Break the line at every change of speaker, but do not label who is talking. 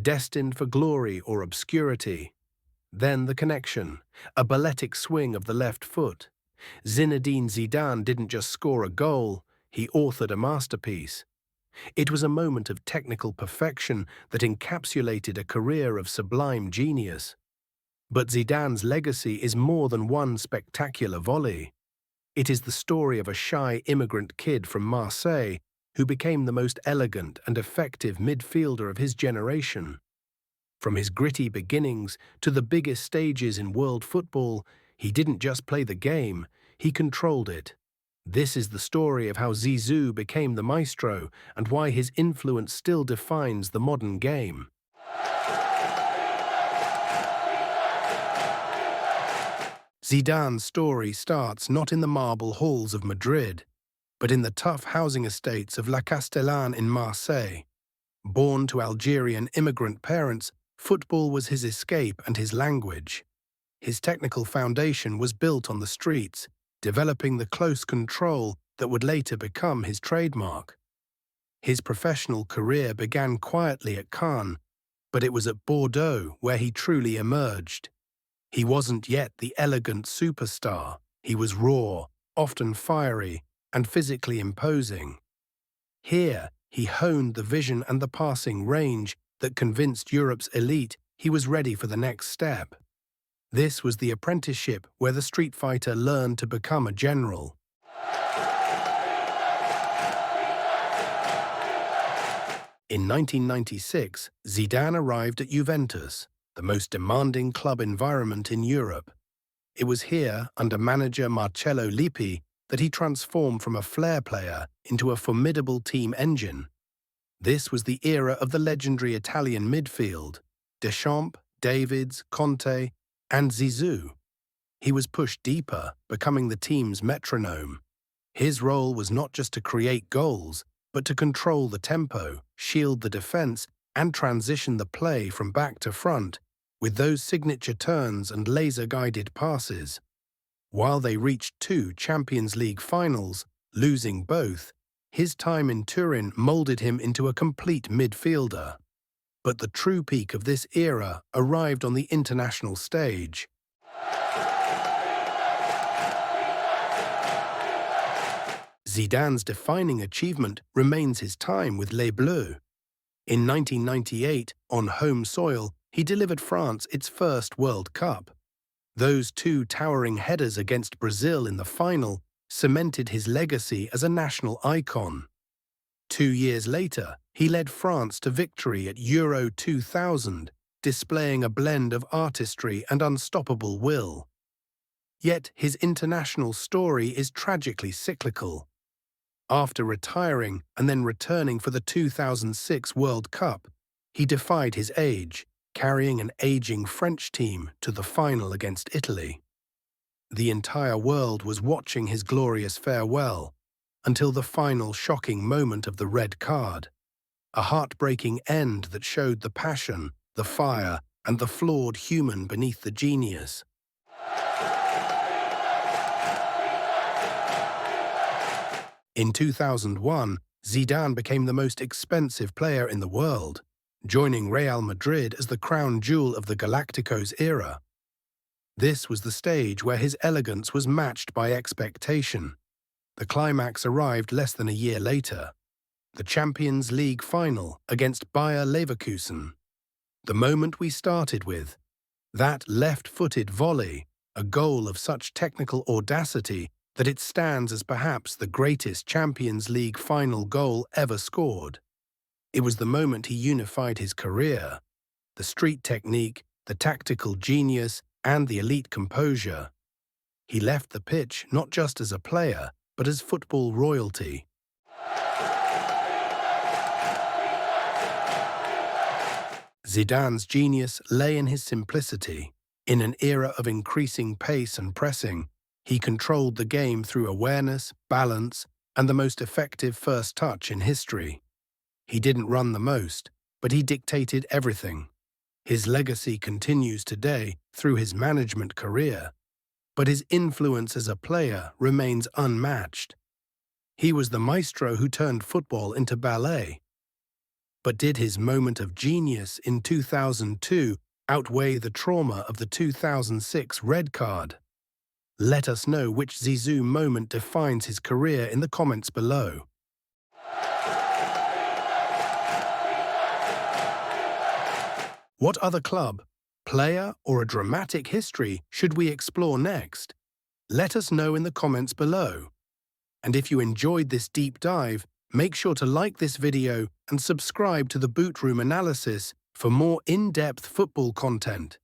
destined for glory or obscurity. Then the connection, a balletic swing of the left foot. Zinedine Zidane didn't just score a goal, he authored a masterpiece. It was a moment of technical perfection that encapsulated a career of sublime genius. But Zidane's legacy is more than one spectacular volley. It is the story of a shy immigrant kid from Marseille who became the most elegant and effective midfielder of his generation. From his gritty beginnings to the biggest stages in world football, he didn't just play the game, he controlled it. This is the story of how Zizou became the Maestro and why his influence still defines the modern game. Zidane's story starts not in the marble halls of Madrid, but in the tough housing estates of La Castellane in Marseille. Born to Algerian immigrant parents, football was his escape and his language. His technical foundation was built on the streets, developing the close control that would later become his trademark. His professional career began quietly at Caen, but it was at Bordeaux where he truly emerged. He wasn't yet the elegant superstar. He was raw, often fiery, and physically imposing. Here, he honed the vision and the passing range that convinced Europe's elite he was ready for the next step. This was the apprenticeship where the street fighter learned to become a general. In 1996, Zidane arrived at Juventus, the most demanding club environment in Europe. It was here, under manager Marcello Lippi, that he transformed from a flair player into a formidable team engine. This was the era of the legendary Italian midfield, Deschamps, Davids, Conte, and Zizou. He was pushed deeper, becoming the team's metronome. His role was not just to create goals, but to control the tempo, shield the defense, and transition the play from back to front, with those signature turns and laser-guided passes. While they reached 2 Champions League finals, losing both, his time in Turin molded him into a complete midfielder. But the true peak of this era arrived on the international stage. Zidane's defining achievement remains his time with Les Bleus. In 1998, on home soil, he delivered France its first World Cup. Those 2 towering headers against Brazil in the final cemented his legacy as a national icon. 2 years later, he led France to victory at Euro 2000, displaying a blend of artistry and unstoppable will. Yet his international story is tragically cyclical. After retiring and then returning for the 2006 World Cup, he defied his age, carrying an aging French team to the final against Italy. The entire world was watching his glorious farewell, until the final shocking moment of the red card. A heartbreaking end that showed the passion, the fire, and the flawed human beneath the genius. In 2001, Zidane became the most expensive player in the world, joining Real Madrid as the crown jewel of the Galácticos era. This was the stage where his elegance was matched by expectation. The climax arrived less than a year later. The Champions League final against Bayer Leverkusen. The moment we started with. That left-footed volley, a goal of such technical audacity that it stands as perhaps the greatest Champions League final goal ever scored. It was the moment he unified his career. The street technique, the tactical genius, and the elite composure. He left the pitch not just as a player, but as football royalty. Zidane's genius lay in his simplicity. In an era of increasing pace and pressing, he controlled the game through awareness, balance, and the most effective first touch in history. He didn't run the most, but he dictated everything. His legacy continues today through his management career, but his influence as a player remains unmatched. He was the maestro who turned football into ballet. But did his moment of genius in 2002 outweigh the trauma of the 2006 red card? Let us know which Zizou moment defines his career in the comments below. What other club, player, or a dramatic history should we explore next? Let us know in the comments below. And if you enjoyed this deep dive, make sure to like this video and subscribe to the Boot Room Analysis for more in-depth football content.